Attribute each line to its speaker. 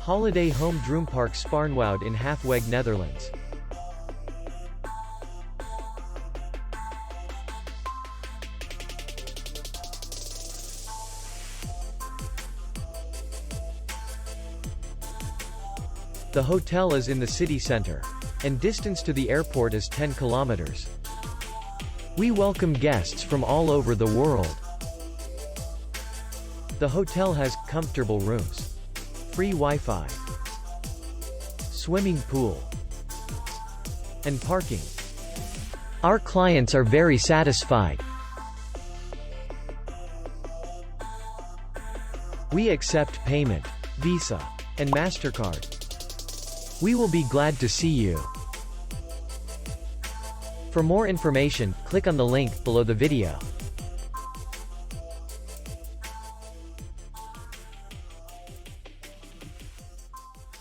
Speaker 1: Holiday Home DroomPark Spaarnwoude in Halfweg, Netherlands. The hotel is in the city center, and distance to the airport is 10 kilometers. We welcome guests from all over the world. The hotel has comfortable rooms, free Wi-Fi, swimming pool, and parking. Our clients are very satisfied. We accept payment, Visa, and MasterCard. We will be glad to see you. For more information, click on the link below the video.